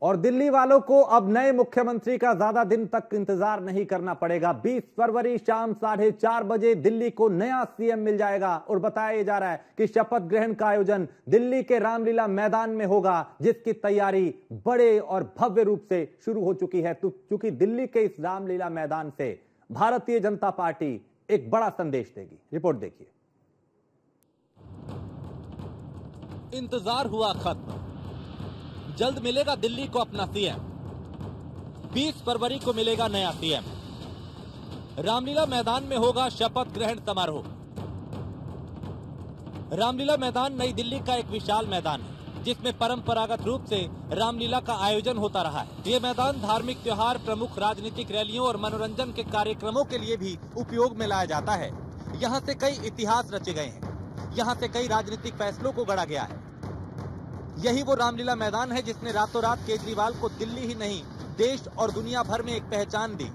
और दिल्ली वालों को अब नए मुख्यमंत्री का ज्यादा दिन तक इंतजार नहीं करना पड़ेगा। 20 फरवरी शाम 4:30 बजे दिल्ली को नया सीएम मिल जाएगा और बताया जा रहा है कि शपथ ग्रहण का आयोजन दिल्ली के रामलीला मैदान में होगा, जिसकी तैयारी बड़े और भव्य रूप से शुरू हो चुकी है। तो चूंकि दिल्ली के इस रामलीला मैदान से भारतीय जनता पार्टी एक बड़ा संदेश देगी। रिपोर्ट देखिए। इंतजार हुआ खत्म, जल्द मिलेगा दिल्ली को अपना सीएम। 20 फरवरी को मिलेगा नया सीएम। रामलीला मैदान में होगा शपथ ग्रहण समारोह। रामलीला मैदान नई दिल्ली का एक विशाल मैदान है, जिसमें परंपरागत रूप से रामलीला का आयोजन होता रहा है। ये मैदान धार्मिक त्योहार, प्रमुख राजनीतिक रैलियों और मनोरंजन के कार्यक्रमों के लिए भी उपयोग में लाया जाता है। यहाँ से कई इतिहास रचे गए हैं, यहाँ से कई राजनीतिक फैसलों को गढ़ा गया है। यही वो रामलीला मैदान है जिसने रातों रात केजरीवाल को दिल्ली ही नहीं, देश और दुनिया भर में एक पहचान दी।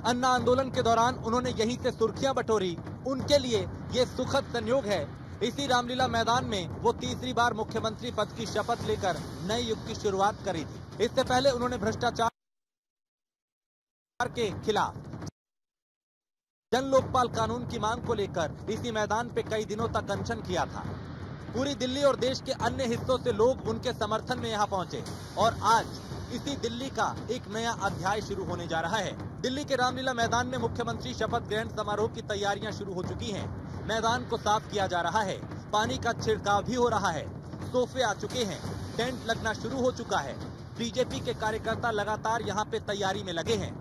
अन्ना आंदोलन के दौरान उन्होंने यहीं से सुर्खियां बटोरी। उनके लिए ये सुखद संयोग है। इसी रामलीला मैदान में वो तीसरी बार मुख्यमंत्री पद की शपथ लेकर नए युग की शुरुआत करी थी। इससे पहले उन्होंने भ्रष्टाचार के खिलाफ जन लोकपाल कानून की मांग को लेकर इसी मैदान पे कई दिनों तक अनशन किया था। पूरी दिल्ली और देश के अन्य हिस्सों से लोग उनके समर्थन में यहाँ पहुंचे और आज इसी दिल्ली का एक नया अध्याय शुरू होने जा रहा है। दिल्ली के रामलीला मैदान में मुख्यमंत्री शपथ ग्रहण समारोह की तैयारियां शुरू हो चुकी हैं। मैदान को साफ किया जा रहा है, पानी का छिड़काव भी हो रहा है, सोफे आ चुके हैं, टेंट लगना शुरू हो चुका है। बीजेपी के कार्यकर्ता लगातार यहाँ पे तैयारी में लगे हैं।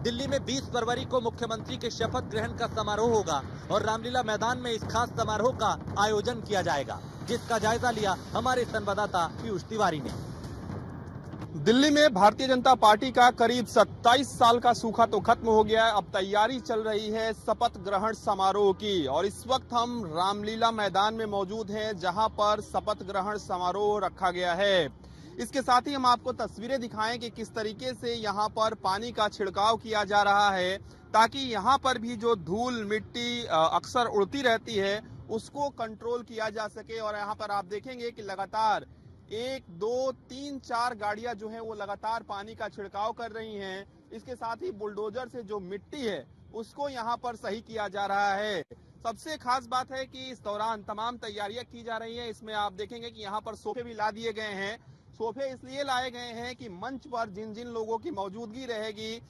दिल्ली में 20 फरवरी को मुख्यमंत्री के शपथ ग्रहण का समारोह होगा और रामलीला मैदान में इस खास समारोह का आयोजन किया जाएगा, जिसका जायजा लिया हमारे संवाददाता पीयूष तिवारी ने। दिल्ली में भारतीय जनता पार्टी का करीब 27 साल का सूखा तो खत्म हो गया है। अब तैयारी चल रही है शपथ ग्रहण समारोह की और इस वक्त हम रामलीला मैदान में मौजूद हैं, जहां पर शपथ ग्रहण समारोह रखा गया है। इसके साथ ही हम आपको तस्वीरें दिखाएं कि किस तरीके से यहाँ पर पानी का छिड़काव किया जा रहा है, ताकि यहाँ पर भी जो धूल मिट्टी अक्सर उड़ती रहती है उसको कंट्रोल किया जा सके। और यहाँ पर आप देखेंगे कि लगातार 1, 2, 3, 4 गाड़ियां जो हैं वो लगातार पानी का छिड़काव कर रही हैं। इसके साथ ही बुलडोजर से जो मिट्टी है उसको यहाँ पर सही किया जा रहा है। सबसे खास बात है कि इस दौरान तमाम तैयारियां की जा रही हैं। इसमें आप देखेंगे कि यहाँ पर सोफे भी ला दिए गए हैं। सोफे इसलिए लाए गए हैं कि मंच पर जिन जिन लोगों की मौजूदगी रहेगी,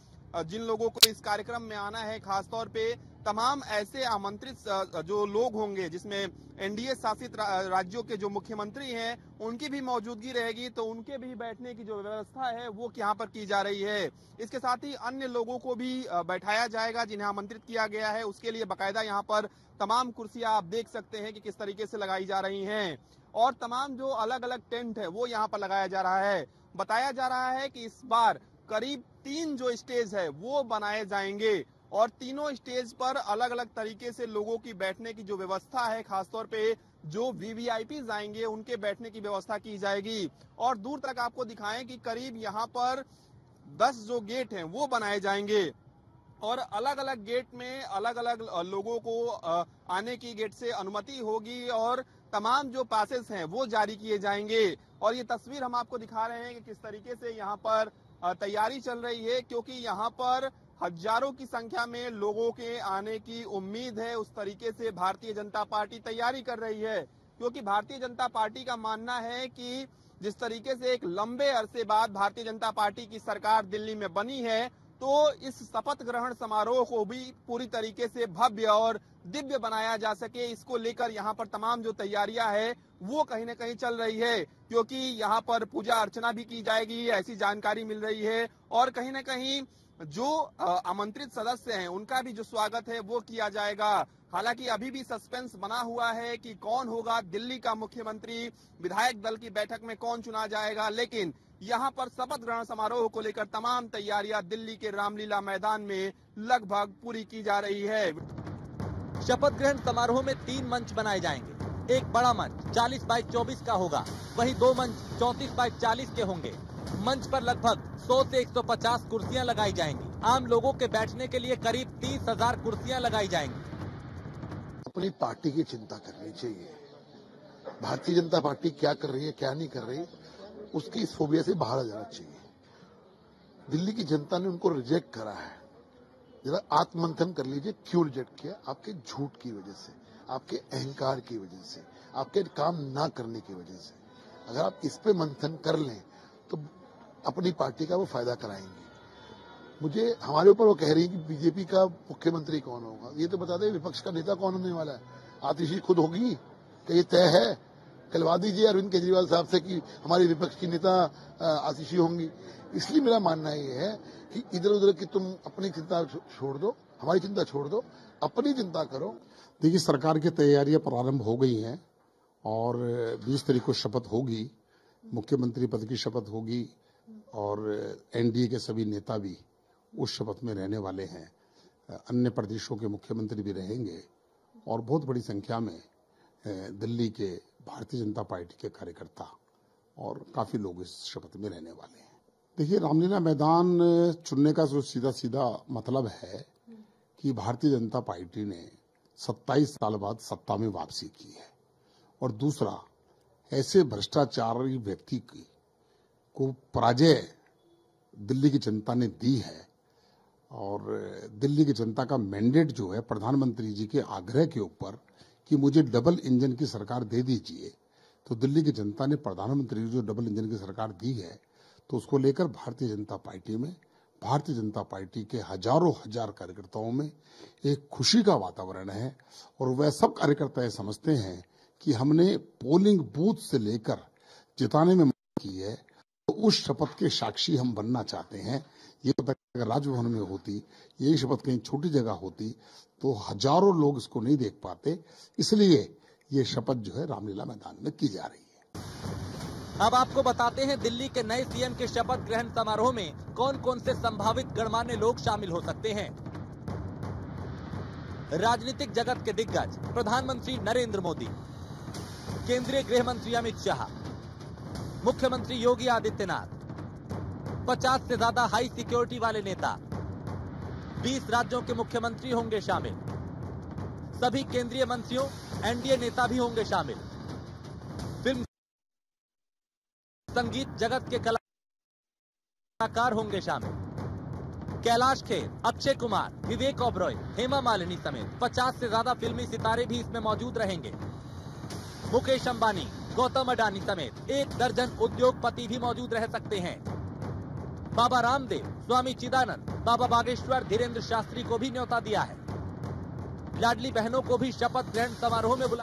जिन लोगों को इस कार्यक्रम में आना है, खासतौर पे तमाम ऐसे आमंत्रित जो लोग होंगे जिसमें एनडीए शासित राज्यों के जो मुख्यमंत्री हैं उनकी भी मौजूदगी रहेगी, तो उनके भी बैठने की जो व्यवस्था है वो यहाँ पर की जा रही है। इसके साथ ही अन्य लोगों को भी बैठाया जाएगा जिन्हें आमंत्रित किया गया है। उसके लिए बाकायदा यहाँ पर तमाम कुर्सियां आप देख सकते हैं कि किस तरीके से लगाई जा रही हैं और तमाम जो अलग अलग टेंट है वो यहाँ पर लगाया जा रहा है। बताया जा रहा है कि इस बार करीब 3 जो स्टेज है वो बनाए जाएंगे और तीनों स्टेज पर अलग अलग तरीके से लोगों की बैठने की जो व्यवस्था है, खासतौर पे जो वीवीआईपी आएंगे उनके बैठने की व्यवस्था की जाएगी। और दूर तक आपको दिखाएं कि करीब यहाँ पर 10 जो गेट हैं वो बनाए जाएंगे और अलग अलग गेट में अलग अलग लोगों को आने की गेट से अनुमति होगी और तमाम जो पासेस हैं वो जारी किए जाएंगे। और ये तस्वीर हम आपको दिखा रहे हैं कि किस तरीके से यहाँ पर तैयारी चल रही है, क्योंकि यहाँ पर हजारों की संख्या में लोगों के आने की उम्मीद है। उस तरीके से भारतीय जनता पार्टी तैयारी कर रही है, क्योंकि भारतीय जनता पार्टी का मानना है कि जिस तरीके से एक लंबे अरसे बाद भारतीय जनता पार्टी की सरकार दिल्ली में बनी है, तो इस शपथ ग्रहण समारोह को भी पूरी तरीके से भव्य और दिव्य बनाया जा सके, इसको लेकर यहाँ पर तमाम जो तैयारियां है वो कहीं न कहीं चल रही है। क्योंकि यहाँ पर पूजा अर्चना भी की जाएगी, ऐसी जानकारी मिल रही है और कहीं न कहीं जो आमंत्रित सदस्य हैं उनका भी जो स्वागत है वो किया जाएगा। हालांकि अभी भी सस्पेंस बना हुआ है कि कौन होगा दिल्ली का मुख्यमंत्री, विधायक दल की बैठक में कौन चुना जाएगा, लेकिन यहाँ पर शपथ ग्रहण समारोह को लेकर तमाम तैयारियां दिल्ली के रामलीला मैदान में लगभग पूरी की जा रही है। शपथ ग्रहण समारोह में 3 मंच बनाए जाएंगे। एक बड़ा मंच 40x24 का होगा, वहीं 2 मंच 34x40 के होंगे। मंच पर लगभग 100 से 150 कुर्सियां लगाई जाएंगी। आम लोगों के बैठने के लिए करीब 30,000 कुर्सियां लगाई जाएंगी। अपनी पार्टी की चिंता करनी चाहिए। भारतीय जनता पार्टी क्या कर रही है, क्या नहीं कर रही, उसकी इस फोबिया से बाहर आ जाना चाहिए। दिल्ली की जनता ने उनको रिजेक्ट करा है। जरा आत्ममंथन कर लीजिए, क्यों रिजेक्ट किया? आपके झूठ की वजह से, आपके अहंकार की वजह से, आपके काम ना करने की वजह से। अगर आप इस पे मंथन कर लें तो अपनी पार्टी का वो फायदा कराएंगे। मुझे हमारे ऊपर वो कह रही है कि बीजेपी का मुख्यमंत्री कौन होगा, ये तो बता दें विपक्ष का नेता कौन होने वाला है। आतिशी खुद होगी कि ये तय है? कहलवा दीजिए अरविंद केजरीवाल साहब से कि हमारी विपक्ष की नेता आतिशी होंगी। इसलिए मेरा मानना ये है कि इधर उधर की तुम अपनी चिंता छोड़ दो, हमारी चिंता छोड़ दो, अपनी चिंता करो। देखिए, सरकार की तैयारियां प्रारंभ हो गई हैं और 20 तारीख को शपथ होगी, मुख्यमंत्री पद की शपथ होगी और एनडीए के सभी नेता भी उस शपथ में रहने वाले हैं। अन्य प्रदेशों के मुख्यमंत्री भी रहेंगे और बहुत बड़ी संख्या में दिल्ली के भारतीय जनता पार्टी के कार्यकर्ता और काफी लोग इस शपथ में रहने वाले हैं। देखिए, रामलीला मैदान चुनने का जो सीधा सीधा मतलब है कि भारतीय जनता पार्टी ने 27 साल बाद सत्ता में वापसी की है और दूसरा, ऐसे भ्रष्टाचारी व्यक्ति को पराजय दिल्ली की जनता ने दी है और दिल्ली की जनता का मैंडेट जो है प्रधानमंत्री जी के आग्रह के ऊपर कि मुझे डबल इंजन की सरकार दे दीजिए, तो दिल्ली की जनता ने प्रधानमंत्री जी जो डबल इंजन की सरकार दी है तो उसको लेकर भारतीय जनता पार्टी में, भारतीय जनता पार्टी के हजारों हजार कार्यकर्ताओं में एक खुशी का वातावरण है और वह सब कार्यकर्ता ये समझते हैं कि हमने पोलिंग बूथ से लेकर जिताने में मदद की है, तो उस शपथ के साक्षी हम बनना चाहते हैं। ये शपथ अगर राजभवन में होती, यही शपथ कहीं छोटी जगह होती तो हजारों लोग इसको नहीं देख पाते, इसलिए ये शपथ जो है रामलीला मैदान में की जा रही है। अब आपको बताते हैं दिल्ली के नए सीएम के शपथ ग्रहण समारोह में कौन कौन से संभावित गणमान्य लोग शामिल हो सकते हैं। राजनीतिक जगत के दिग्गज प्रधानमंत्री नरेंद्र मोदी, केंद्रीय गृह मंत्री अमित शाह, मुख्यमंत्री योगी आदित्यनाथ, 50 से ज्यादा हाई सिक्योरिटी वाले नेता, 20 राज्यों के मुख्यमंत्री होंगे शामिल, सभी केंद्रीय मंत्रियों, एनडीए नेता भी होंगे शामिल, फिल्म संगीत जगत के कलाकार होंगे शामिल, कैलाश खेर, अक्षय कुमार, विवेक ओबरॉय, हेमा मालिनी समेत 50 से ज्यादा फिल्मी सितारे भी इसमें मौजूद रहेंगे। मुकेश अंबानी, गौतम अडानी समेत 1 दर्जन उद्योगपति भी मौजूद रह सकते हैं। बाबा रामदेव, स्वामी चिदानंद, बाबा बागेश्वर, धीरेन्द्र शास्त्री को भी न्योता दिया है। लाडली बहनों को भी शपथ ग्रहण समारोह में बुलाया